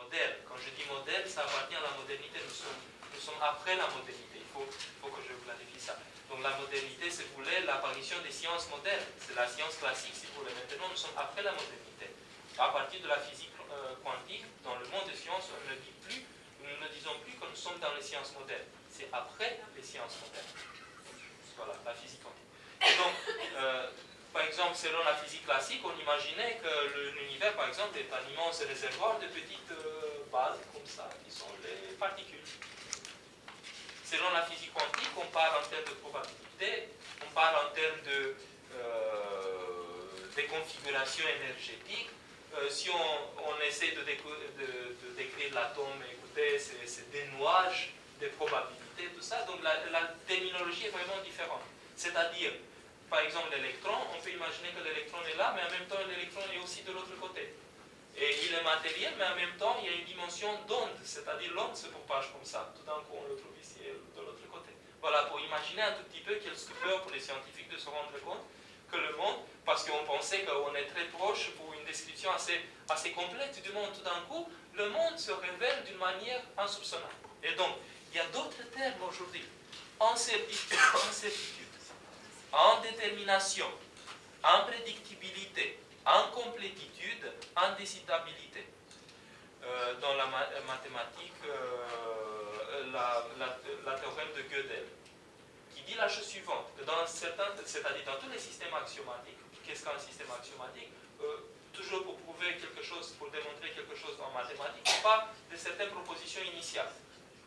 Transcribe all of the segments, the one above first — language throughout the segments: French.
moderne. Quand je dis moderne, ça appartient à la modernité. Nous sommes après la modernité. Il faut que je clarifie ça. Donc la modernité, si vous voulez, l'apparition des sciences modernes. C'est la science classique, si vous voulez. Maintenant, nous sommes après la modernité. À partir de la physique quantique, dans le monde des sciences, nous ne disons plus que nous sommes dans les sciences modernes. C'est après les sciences modernes. Voilà, la physique quantique. Et donc, par exemple, selon la physique classique, on imaginait que l'univers, par exemple, est un immense réservoir de petites bases comme ça, qui sont les particules. Selon la physique quantique, on parle en termes de probabilité, on parle en termes de configurations énergétiques. Si on essaie de décrire l'atome, écoutez, c'est des nuages, des probabilités, tout ça. Donc la terminologie est vraiment différente. C'est-à-dire, par exemple, l'électron, on peut imaginer que l'électron est là, mais en même temps, l'électron est aussi de l'autre côté. Et il est matériel, mais en même temps, il y a une dimension d'onde, c'est-à-dire l'onde se propage comme ça. Tout d'un coup, on le trouve ici de l'autre côté. Voilà, pour imaginer un tout petit peu quelle stupeur pour les scientifiques de se rendre compte que le monde, parce qu'on pensait qu'on est très proche pour une description assez complète du monde, tout d'un coup, le monde se révèle d'une manière insoupçonnable. Et donc, il y a d'autres termes aujourd'hui. Incertitude, indétermination, imprédictibilité, incomplétitude, indécidabilité. Dans la mathématique, la théorème de Gödel, qui dit la chose suivante, que dans certains, c'est-à-dire dans tous les systèmes axiomatiques, qu'est-ce qu'un système axiomatique? Toujours pour prouver quelque chose, pour démontrer quelque chose en mathématiques, on part de certaines propositions initiales.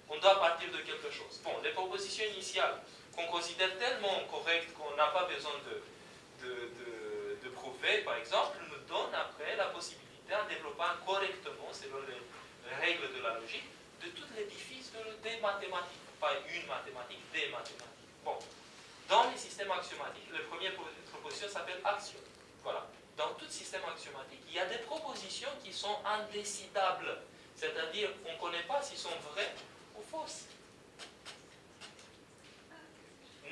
On doit partir de quelque chose. Bon, les propositions initiales qu'on considère tellement correctes qu'on n'a pas besoin de prouver, par exemple, nous donnent après la possibilité, en développant correctement, selon les règles de la logique, de tout l'édifice des mathématiques. Pas une mathématique, des mathématiques. Bon, dans les systèmes axiomatiques, la première proposition s'appelle axiome. Voilà. Dans tout système axiomatique, il y a des propositions qui sont indécidables. C'est-à-dire, on ne connaît pas s'ils sont vrais ou fausses.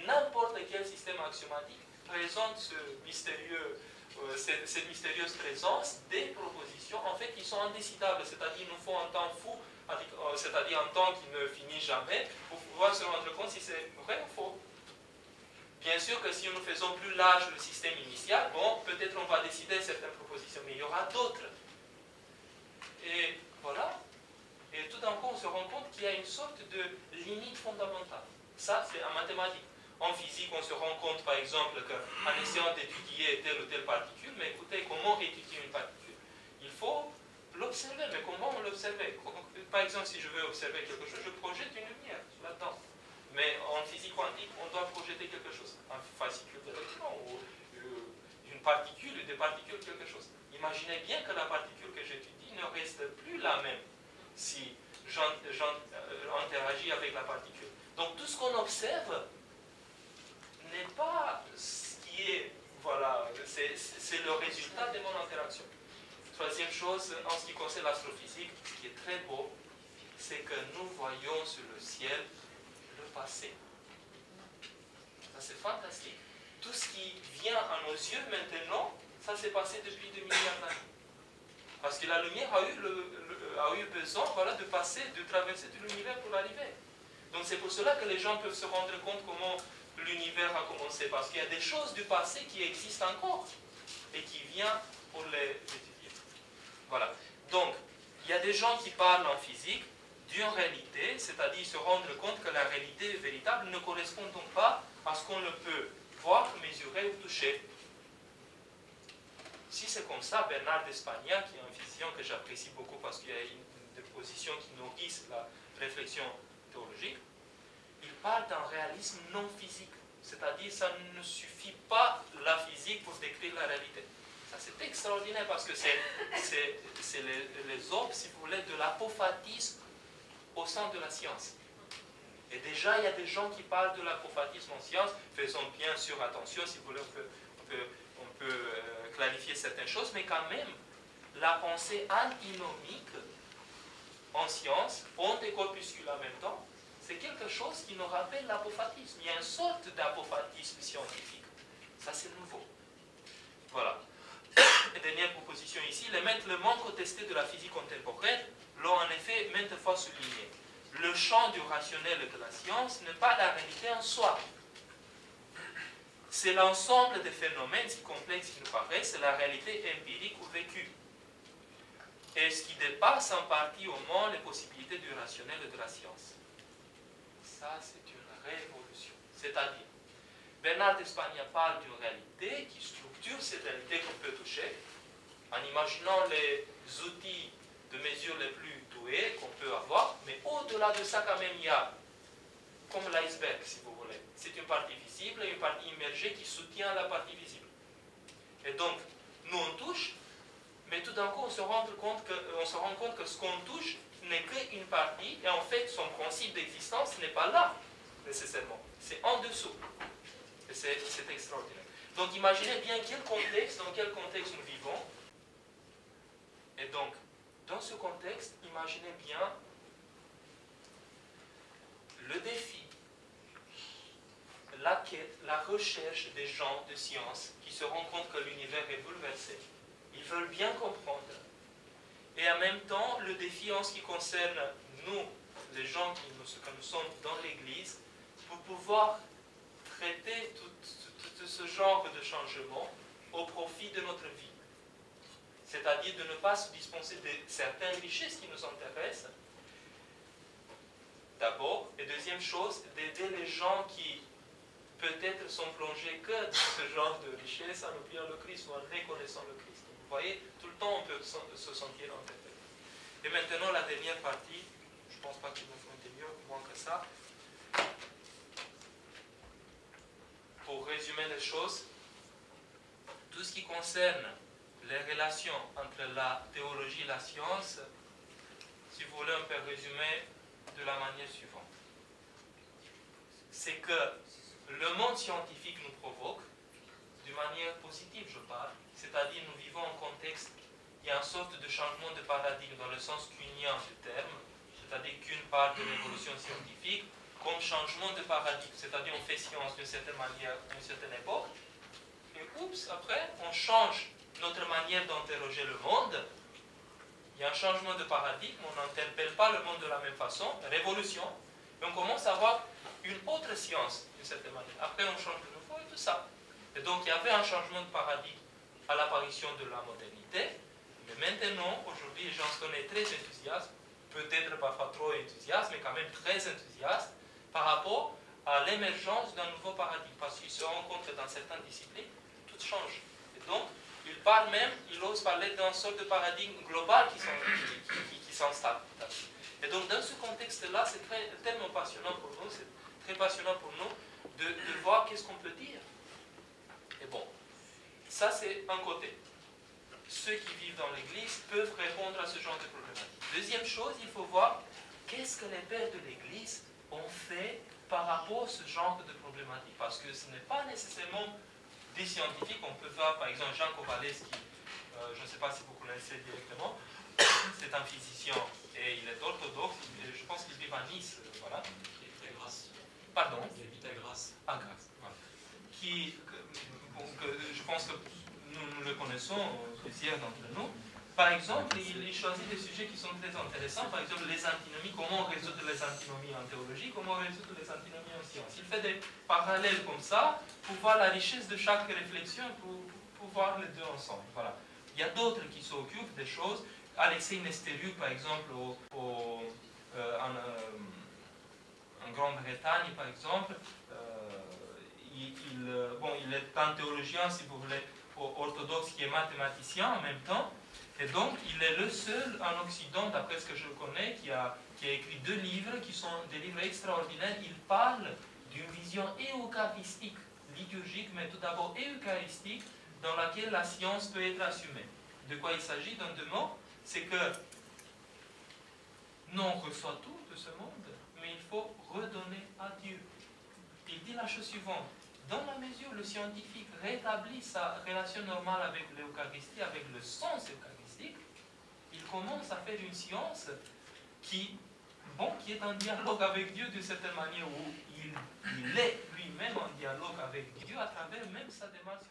N'importe quel système axiomatique présente cette mystérieuse présence des propositions, en fait, qui sont indécidables. C'est-à-dire, il nous faut un temps fou, c'est-à-dire un temps qui ne finit jamais, pour pouvoir se rendre compte si c'est vrai ou faux. Bien sûr que si nous faisons plus large le système initial, bon, peut-être on va décider certaines propositions, mais il y aura d'autres. Et voilà. Et tout d'un coup, on se rend compte qu'il y a une sorte de limite fondamentale. Ça, c'est en mathématiques. En physique, on se rend compte, par exemple, qu'en essayant d'étudier telle ou telle particule, mais écoutez, comment étudier une particule? Il faut l'observer, mais comment on l'observe? Par exemple, si je veux observer quelque chose, je projette une lumière là-dedans. Mais en physique quantique, on doit projeter quelque chose. Un fascicule d'électrons ou une particule, des particules, quelque chose. Imaginez bien que la particule que j'étudie ne reste plus la même si j'interagis avec la particule. Donc tout ce qu'on observe n'est pas ce qui est, voilà, c'est le résultat de mon interaction. Troisième chose, en ce qui concerne l'astrophysique, ce qui est très beau, c'est que nous voyons sur le ciel le passé. Ça, c'est fantastique. Tout ce qui vient à nos yeux maintenant, ça s'est passé depuis 2 milliards d'années. Parce que la lumière a eu besoin, voilà, de passer, de traverser tout l'univers pour arriver. Donc c'est pour cela que les gens peuvent se rendre compte comment l'univers a commencé. Parce qu'il y a des choses du passé qui existent encore et qui viennent pour les étudier. Voilà. Donc, il y a des gens qui parlent en physique d'une réalité, c'est-à-dire se rendre compte que la réalité véritable ne correspond donc pas à ce qu'on ne peut voir, mesurer ou toucher. Si c'est comme ça, Bernard d'Espagna, qui est un physicien que j'apprécie beaucoup parce qu'il y a des positions qui nourrissent la réflexion théologique, il parle d'un réalisme non physique. C'est-à-dire que ça ne suffit pas la physique pour décrire la réalité. Ça, c'est extraordinaire parce que c'est les ordres, si vous voulez, de l'apophatisme au sein de la science. Et déjà, il y a des gens qui parlent de l'apophatisme en science. Faisons bien sûr attention, si vous voulez, on peut clarifier certaines choses, mais quand même, la pensée antinomique en science, onde et corpuscule en même temps, c'est quelque chose qui nous rappelle l'apophatisme. Il y a une sorte d'apophatisme scientifique. Ça, c'est nouveau. Voilà. Et dernière proposition ici, les maîtres le moins contestés de la physique contemporaine l'ont en effet maintes fois souligné. Le champ du rationnel et de la science n'est pas la réalité en soi. C'est l'ensemble des phénomènes, si complexes qu'ils nous paraissent, c'est la réalité empirique ou vécue. Et ce qui dépasse en partie au moins les possibilités du rationnel et de la science. Ça, c'est une révolution. C'est-à-dire, Bernard d'Espagna parle d'une réalité qui structure cette réalité qu'on peut toucher, en imaginant les outils de mesure les plus doués qu'on peut avoir, mais au-delà de ça, quand même, il y a, comme l'iceberg, si vous voulez, c'est une partie visible et une partie immergée qui soutient la partie visible. Et donc, nous on touche, mais tout d'un coup, on se rend compte que ce qu'on touche n'est qu'une partie, et en fait, son principe d'existence n'est pas là, nécessairement. C'est en dessous. Et c'est extraordinaire. Donc, imaginez bien dans quel contexte nous vivons. Et donc, dans ce contexte, imaginez bien le défi, la quête, la recherche des gens de science qui se rendent compte que l'univers est bouleversé. Ils veulent bien comprendre. Et en même temps, le défi en ce qui concerne nous, les gens que nous sommes dans l'Église, pour pouvoir traiter tout ce genre de changement au profit de notre vie. C'est-à-dire de ne pas se dispenser de certaines richesses qui nous intéressent, d'abord, et deuxième chose, d'aider les gens qui peut-être sont plongés que dans ce genre de richesse en oubliant le Christ ou en reconnaissant le Christ. Vous voyez, tout le temps on peut se sentir entêté. Et maintenant la dernière partie, je ne pense pas qu'il nous faut mieux, moins que ça. Pour résumer les choses, tout ce qui concerne les relations entre la théologie et la science, si vous voulez, on peut résumer de la manière suivante. C'est que le monde scientifique nous provoque, d'une manière positive je parle, c'est-à-dire nous vivons en contexte, il y a une sorte de changement de paradigme dans le sens cunéen du terme, c'est-à-dire qu'une part de l'évolution scientifique, comme changement de paradigme, c'est-à-dire on fait science d'une certaine manière, à une certaine époque, et oups, après on change notre manière d'interroger le monde, il y a un changement de paradigme, on n'interpelle pas le monde de la même façon, révolution, et on commence à avoir une autre science, d'une certaine manière. Après, on change de nouveau et tout ça. Et donc, il y avait un changement de paradigme à l'apparition de la modernité, mais maintenant, aujourd'hui, les gens sont très enthousiastes, peut-être parfois trop enthousiastes, mais quand même très enthousiastes, par rapport à l'émergence d'un nouveau paradigme, parce qu'ils se rendent compte que dans certaines disciplines, tout change. Et donc, ils osent parler d'une sorte de paradigme global qui s'installe. Et donc, dans ce contexte-là, c'est tellement passionnant pour nous, c'est très passionnant pour nous de voir qu'est-ce qu'on peut dire. Et bon, ça c'est un côté. Ceux qui vivent dans l'Église peuvent répondre à ce genre de problématique. Deuxième chose, il faut voir qu'est-ce que les pères de l'Église ont fait par rapport à ce genre de problématique. Parce que ce n'est pas nécessairement des scientifiques. On peut voir par exemple Jean Kowalewski, je ne sais pas si vous connaissez directement, c'est un physicien et il est orthodoxe, je pense qu'il vit à Nice, voilà. Pardon? Il habite à Grasse. À Grasse, voilà. Je pense que nous le connaissons, plusieurs d'entre nous. Par exemple, il choisit des sujets qui sont très intéressants. Par exemple, les antinomies, comment on résout les antinomies en théologie, comment on résout les antinomies en science. Il fait des parallèles comme ça pour voir la richesse de chaque réflexion, pour voir les deux ensemble. Voilà. Il y a d'autres qui s'occupent des choses. Alexei Nesteriuk, par exemple, en Grande-Bretagne, par exemple, il est un théologien, si vous voulez, orthodoxe qui est mathématicien en même temps. Et donc, il est le seul en Occident, d'après ce que je connais, qui a écrit 2 livres qui sont des livres extraordinaires. Il parle d'une vision eucharistique, liturgique, mais tout d'abord eucharistique, dans laquelle la science peut être assumée. De quoi il s'agit dans 2 mots? C'est que nous on reçoit tout de ce monde, mais il faut redonner à Dieu. Il dit la chose suivante: dans la mesure où le scientifique rétablit sa relation normale avec l'Eucharistie, avec le sens eucharistique, il commence à faire une science qui est en dialogue avec Dieu d'une certaine manière, où il est lui-même en dialogue avec Dieu à travers même sa démarche.